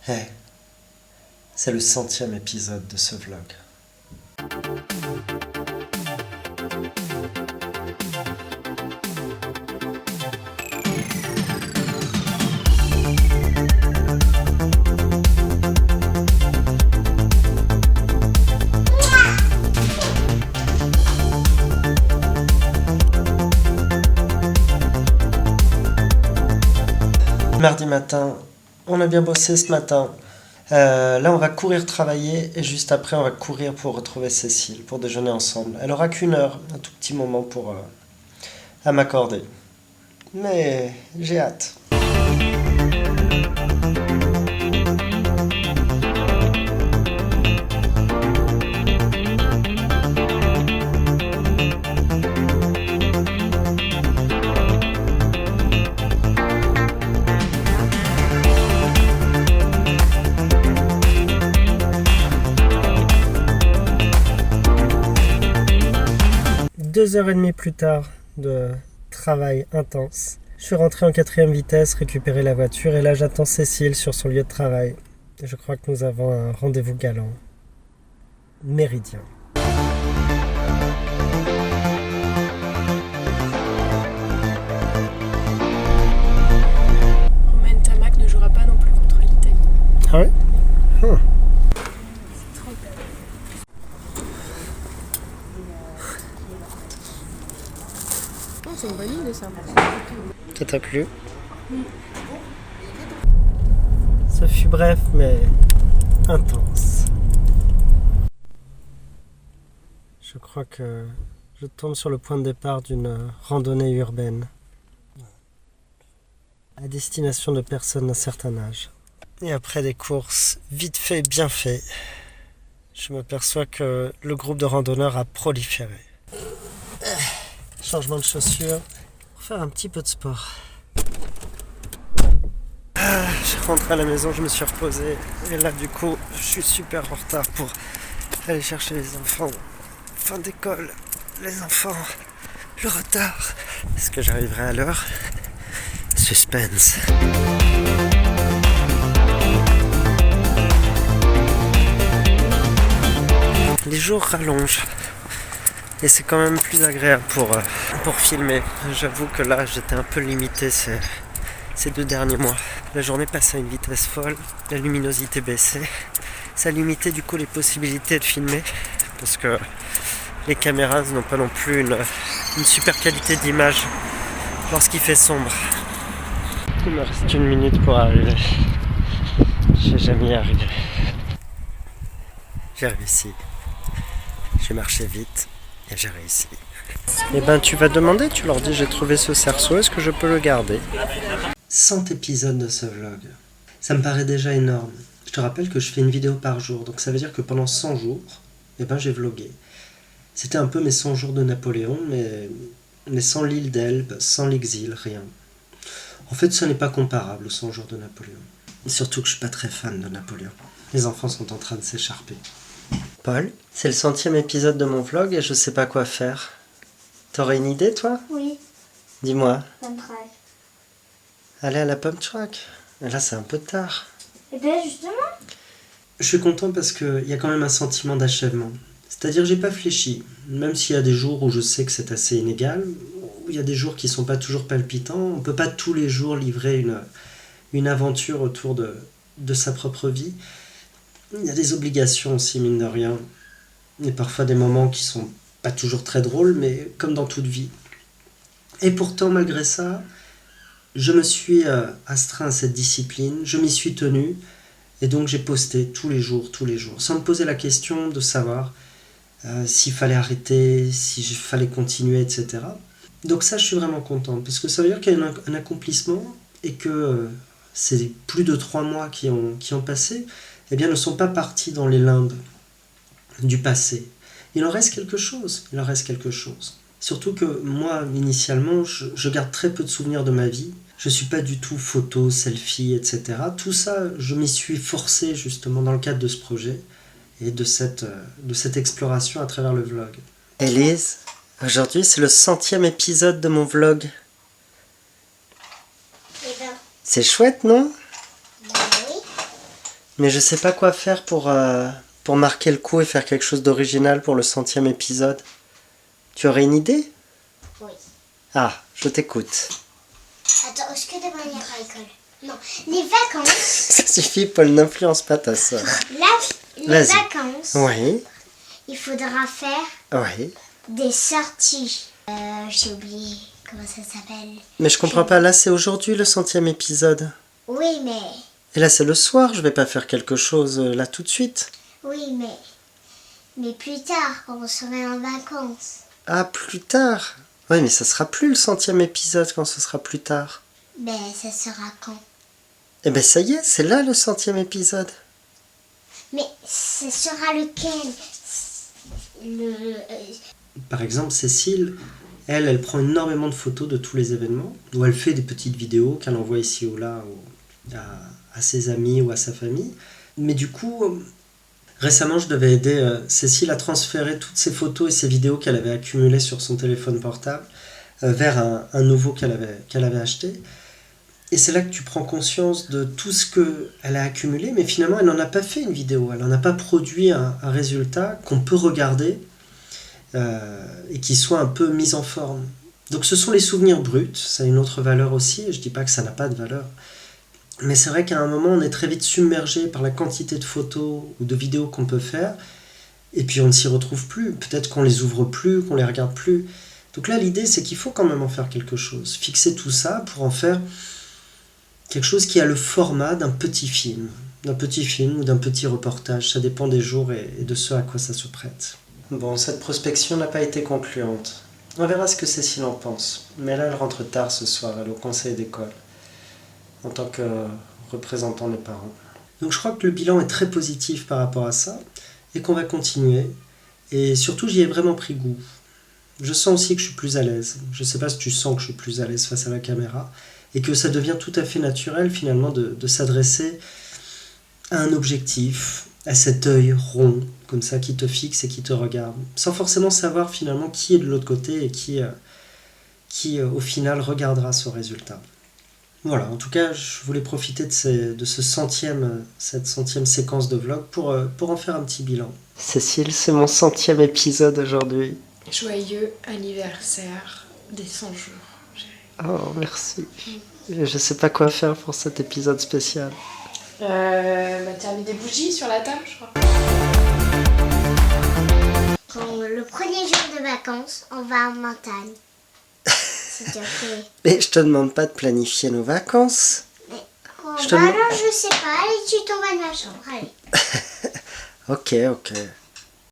Hey, c'est le 100e épisode de ce vlog. Mardi matin, on a bien bossé ce matin. Là, on va courir travailler et juste après, on va courir pour retrouver Cécile, pour déjeuner ensemble. Elle aura qu'une heure, un tout petit moment à m'accorder. Mais j'ai hâte. Deux heures et demie plus tard de travail intense, je suis rentré en 4e vitesse, récupérer la voiture et là j'attends Cécile sur son lieu de travail. Je crois que nous avons un rendez-vous galant. Méridien. Romain Tamac ne jouera pas non plus contre l'Italie. Ah ouais? C'est une bonne idée ça. Ça t'a plu? Ça fut bref mais intense. Je crois que je tombe sur le point de départ d'une randonnée urbaine à destination de personnes d'un certain âge. Et après des courses vite fait, bien fait, je m'aperçois que le groupe de randonneurs a proliféré. Changement de chaussures pour faire un petit peu de sport. Je rentre à la maison, je me suis reposé et là du coup je suis super en retard pour aller chercher les enfants. Fin d'école, les enfants, le retard. Est-ce que j'arriverai à l'heure? Suspense. Les jours rallongent. Et c'est quand même plus agréable pour filmer. J'avoue que là, j'étais un peu limité ces 2 derniers mois. La journée passait à une vitesse folle, la luminosité baissait. Ça limitait du coup les possibilités de filmer, parce que les caméras n'ont pas non plus une super qualité d'image lorsqu'il fait sombre. Il me reste 1 minute pour arriver. Je vais jamais y arriver. J'ai réussi. J'ai marché vite. Et j'ai réussi. Eh ben tu vas demander, tu leur dis j'ai trouvé ce cerceau, est-ce que je peux le garder? 100 épisodes de ce vlog. Ça me paraît déjà énorme. Je te rappelle que je fais une vidéo par jour, donc ça veut dire que pendant 100 jours, eh ben j'ai vlogué. C'était un peu mes 100 jours de Napoléon, mais sans l'île d'Elbe, sans l'exil, rien. En fait, ce n'est pas comparable aux 100 jours de Napoléon. Et surtout que je suis pas très fan de Napoléon. Les enfants sont en train de s'écharper. Paul, c'est le 100e épisode de mon vlog et je sais pas quoi faire. T'aurais une idée, toi? Oui, Dis-moi. ça me traque. Aller à la pump track? Là, c'est un peu tard. Et bien justement. Je suis content parce qu'il y a quand même un sentiment d'achèvement. C'est-à-dire, j'ai pas fléchi. Même s'il y a des jours où je sais que c'est assez inégal, où il y a des jours qui sont pas toujours palpitants, on peut pas tous les jours livrer une aventure autour de sa propre vie. Il y a des obligations aussi, mine de rien. Et parfois des moments qui sont pas toujours très drôles, mais comme dans toute vie. Et pourtant, malgré ça, je me suis astreint à cette discipline, je m'y suis tenu, et donc j'ai posté tous les jours, sans me poser la question de savoir s'il fallait arrêter, s'il fallait continuer, etc. Donc ça, je suis vraiment content, parce que ça veut dire qu'il y a un accomplissement, et que ces plus de 3 mois qui ont passé, eh bien, ne sont pas partis dans les limbes du passé. Il en reste quelque chose. Surtout que moi, initialement, je garde très peu de souvenirs de ma vie. Je ne suis pas du tout photo, selfie, etc. Tout ça, je m'y suis forcé justement dans le cadre de ce projet et de cette exploration à travers le vlog. Élise, aujourd'hui c'est le 100e épisode de mon vlog. Et ben, C'est chouette, non? oui. Mais je sais pas quoi faire pour marquer le coup et faire quelque chose d'original pour le 100e épisode. Tu aurais une idée? Oui. Ah, je t'écoute. Attends, est-ce que demain il y aura école? Non. Les vacances. Ça suffit, Paul, n'influence pas ta soeur. Les Vas-y. vacances. Oui, Il faudra faire oui. des sorties. J'ai oublié comment ça s'appelle. Mais je comprends pas, là c'est aujourd'hui le 100e épisode. Oui, mais. Et là c'est le soir, je vais pas faire quelque chose là tout de suite. Oui, mais. Mais plus tard, quand on serait en vacances. Ah, plus tard. Oui, mais ça sera plus le 100e épisode quand ce sera plus tard. Ben, ça sera quand? Eh ben ça y est, c'est là le 100e épisode. Mais ce sera lequel? Par exemple, Cécile, elle prend énormément de photos de tous les événements, où elle fait des petites vidéos qu'elle envoie ici ou là à ses amis ou à sa famille. Mais du coup, récemment, je devais aider Cécile à transférer toutes ces photos et ces vidéos qu'elle avait accumulées sur son téléphone portable vers un nouveau qu'elle avait acheté. Et c'est là que tu prends conscience de tout ce qu'elle a accumulé, mais finalement, elle n'en a pas fait une vidéo, elle n'en a pas produit un résultat qu'on peut regarder et qui soit un peu mis en forme. Donc ce sont les souvenirs bruts, ça a une autre valeur aussi, et je ne dis pas que ça n'a pas de valeur. Mais c'est vrai qu'à un moment, on est très vite submergé par la quantité de photos ou de vidéos qu'on peut faire, et puis on ne s'y retrouve plus. Peut-être qu'on les ouvre plus, qu'on les regarde plus. Donc là, l'idée, c'est qu'il faut quand même en faire quelque chose. Fixer tout ça pour en faire quelque chose qui a le format d'un petit film ou d'un petit reportage. Ça dépend des jours et de ce à quoi ça se prête. Bon, cette prospection n'a pas été concluante. On verra ce que Cécile en pense. Mais là, elle rentre tard ce soir, elle est au conseil d'école, en tant que représentant des parents. Donc je crois que le bilan est très positif par rapport à ça, et qu'on va continuer. Et surtout, j'y ai vraiment pris goût. Je sens aussi que je suis plus à l'aise. Je ne sais pas si tu sens que je suis plus à l'aise face à la caméra, et que ça devient tout à fait naturel finalement de s'adresser à un objectif, à cet œil rond, comme ça, qui te fixe et qui te regarde, sans forcément savoir finalement qui est de l'autre côté et qui au final regardera ce résultat. Voilà, en tout cas, je voulais profiter de cette 100e séquence de vlog pour en faire un petit bilan. Cécile, c'est mon 100e épisode aujourd'hui. Joyeux anniversaire des 100 jours. Oh, merci. Je sais pas quoi faire pour cet épisode spécial. T'as mis des bougies sur la table, je crois. Quand le premier jour de vacances, on va en montagne. C'est ok. Mais je te demande pas de planifier nos vacances. Mais Je te alors, demande- je sais pas. Allez, tu tombes à ma chambre. Allez. Ok.